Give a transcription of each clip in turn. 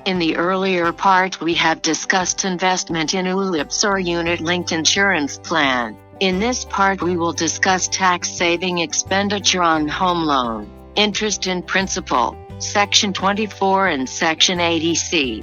In the earlier part we have discussed investment in ULIPs or unit-linked insurance plan. In this part we will discuss tax-saving expenditure on home loan, interest and principal, Section 24 and Section 80C.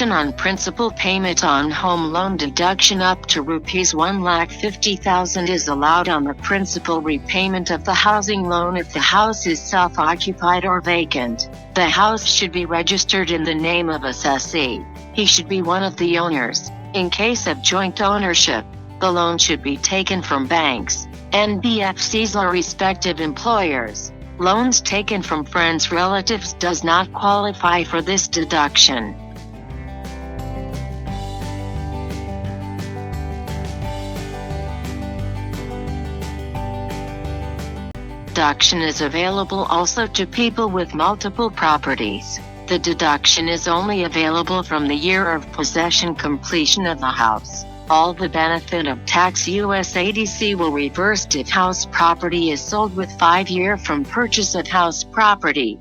On principal payment on home loan deduction up to ₹150,000 is allowed on the principal repayment of the housing loan if the house is self-occupied or vacant. The house should be registered in the name of assessee. He should be one of the owners. In case of joint ownership, the loan should be taken from banks, NBFCs or respective employers. Loans taken from friends relatives does not qualify for this deduction. Deduction is available also to people with multiple properties. The deduction is only available from the year of possession completion of the house. All the benefit of tax US 80C will reverse if house property is sold with 5 years from purchase of house property.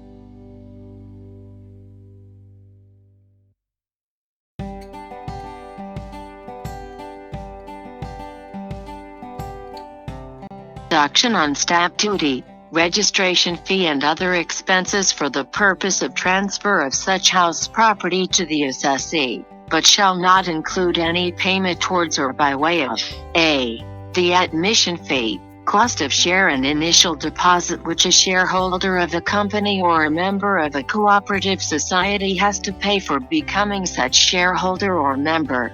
Deduction on stamp duty, registration fee and other expenses for the purpose of transfer of such house property to the assessee, but shall not include any payment towards or by way of a. the admission fee, cost of share and initial deposit which a shareholder of a company or a member of a cooperative society has to pay for becoming such shareholder or member,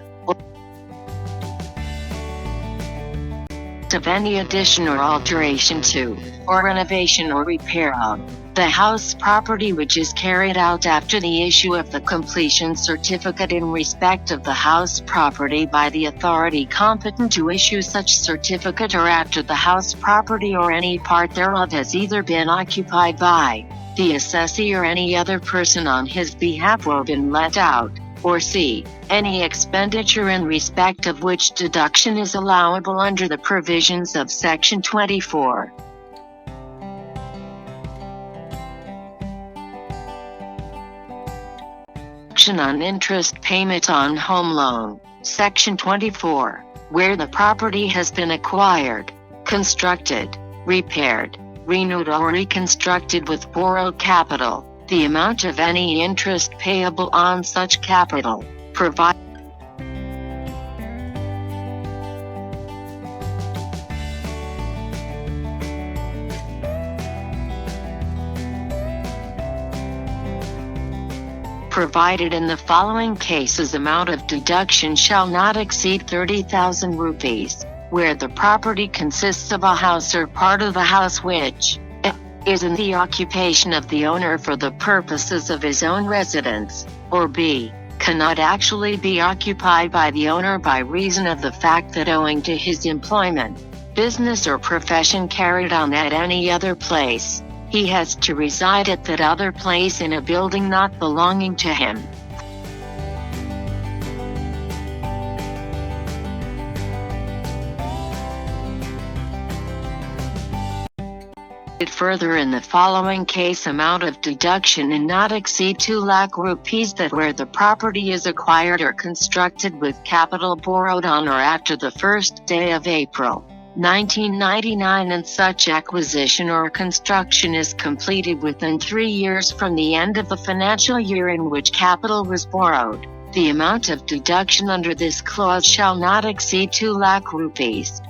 of any addition or alteration to, or renovation or repair of, the house property which is carried out after the issue of the completion certificate in respect of the house property by the authority competent to issue such certificate or after the house property or any part thereof has either been occupied by the assessee or any other person on his behalf or been let out, or c. any expenditure in respect of which deduction is allowable under the provisions of Section 24. Deduction on interest payment on home loan, Section 24, where the property has been acquired, constructed, repaired, renewed or reconstructed with borrowed capital. The amount of any interest payable on such capital, provided in the following cases, amount of deduction shall not exceed 30,000 rupees, where the property consists of a house or part of the house which is in the occupation of the owner for the purposes of his own residence, or b. cannot actually be occupied by the owner by reason of the fact that owing to his employment, business or profession carried on at any other place, he has to reside at that other place in a building not belonging to him. Further, in the following case, amount of deduction and not exceed 2 lakh rupees, that where the property is acquired or constructed with capital borrowed on or after the first day of April 1999 and such acquisition or construction is completed within 3 years from the end of the financial year in which capital was borrowed. The amount of deduction under this clause shall not exceed 2 lakh rupees.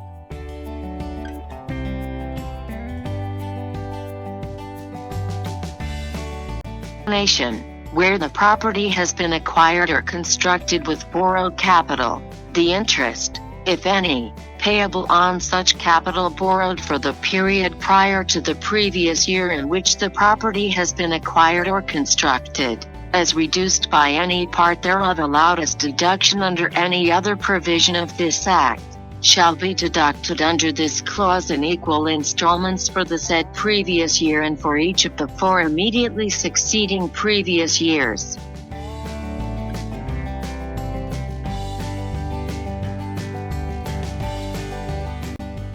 Where the property has been acquired or constructed with borrowed capital, the interest, if any, payable on such capital borrowed for the period prior to the previous year in which the property has been acquired or constructed, as reduced by any part thereof allowed as deduction under any other provision of this Act, shall be deducted under this clause in equal installments for the said previous year and for each of the 4 immediately succeeding previous years.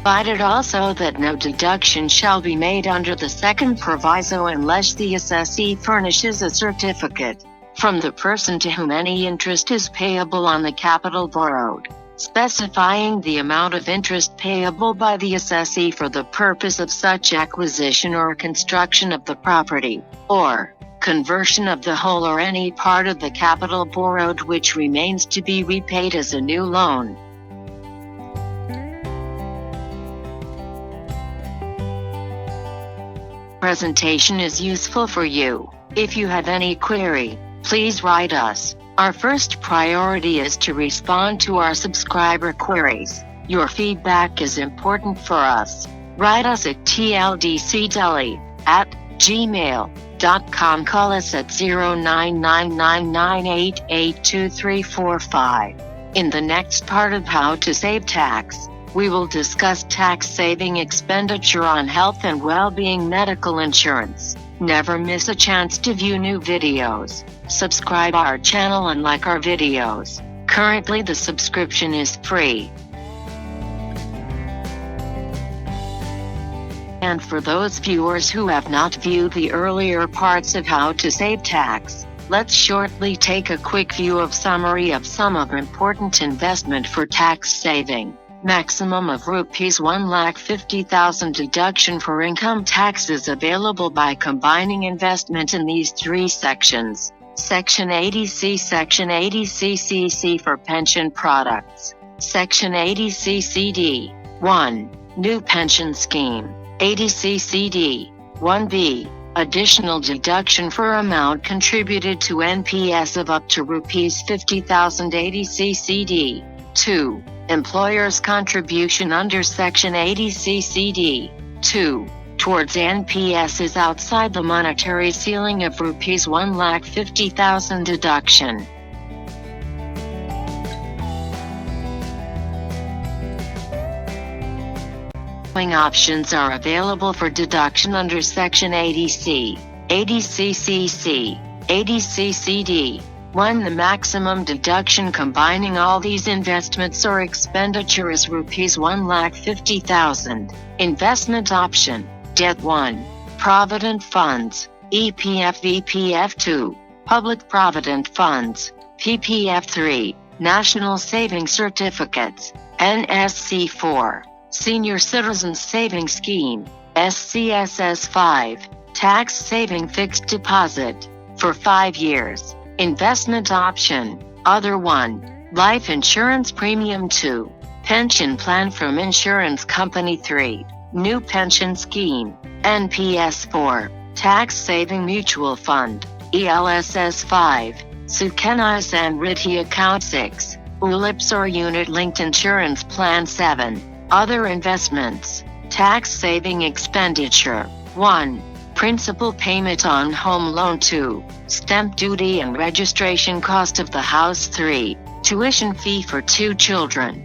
Provided also that no deduction shall be made under the second proviso unless the assessee furnishes a certificate from the person to whom any interest is payable on the capital borrowed, specifying the amount of interest payable by the assessee for the purpose of such acquisition or construction of the property, or conversion of the whole or any part of the capital borrowed which remains to be repaid as a new loan. Presentation is useful for you. If you have any query, please write us. Our first priority is to respond to our subscriber queries. Your feedback is important for us. Write us at tldcdeli@gmail.com. Call us at 099998882345. In the next part of How to Save Tax, we will discuss tax-saving expenditure on health and well-being medical insurance. Never miss a chance to view new videos. Subscribe our channel and like our videos. Currently the subscription is free. And for those viewers who have not viewed the earlier parts of How to Save Tax, let's shortly take a quick view of summary of some of important investment for tax saving. Maximum of Rs 1,50,000 deduction for income taxes available by combining investment in these three sections. Section 80C, Section 80CCC for pension products. Section 80CCD. 1. New pension scheme. 80CCD. 1B. Additional deduction for amount contributed to NPS of up to Rs 50,000. 80CCD. 2. Employer's contribution under Section 80CCD. 2. Towards NPS is outside the monetary ceiling of Rs 1,50,000 deduction. Following options are available for deduction under Section 80C, 80CCC, 80CCD. 1. The maximum deduction combining all these investments or expenditure is Rs 1,50,000. Investment option. Det 1. Provident funds, EPF VPF 2. Public Provident funds, PPF 3. National Savings Certificates, NSC 4. Senior Citizens Savings Scheme, SCSS 5. Tax Saving Fixed Deposit, for 5 years. Investment option. Other 1. Life Insurance Premium 2. Pension Plan from Insurance Company 3. New Pension Scheme, NPS 4. Tax Saving Mutual Fund, ELSS 5. Sukena Samriddhi Account 6. ULIPs or Unit Linked Insurance Plan 7. Other investments. Tax Saving Expenditure. 1. Principal payment on home loan. 2. Stamp duty and registration cost of the house. 3. Tuition fee for 2 children.